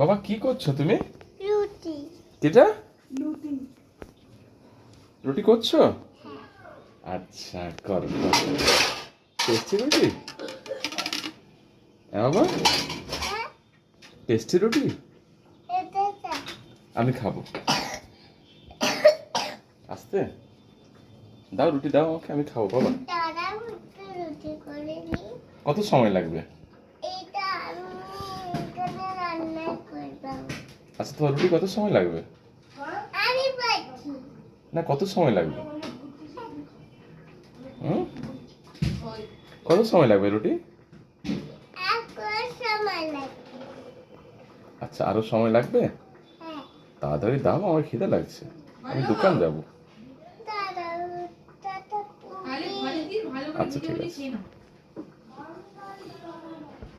বাবা কি করছো তুমি? রুটি। কেটা? রুটি করছো? আচ্ছা করো টেস্টি রুটি? হ্যাঁ বাবা, টেস্টি রুটি আমি খাবো। আস্তে দাও, রুটি দাও আমাকে, আমি খাবো বাবা। কত সময় লাগবে? আচ্ছা তোমার রুটি কত সময় লাগবে? না কত সময় লাগবে? কত সময় লাগবে রুটি? আচ্ছা আরো সময় লাগবে? তাড়াতাড়ি দাও, আমার খিদে লাগছে, আমি দোকান যাবো। আচ্ছা ঠিক আছে।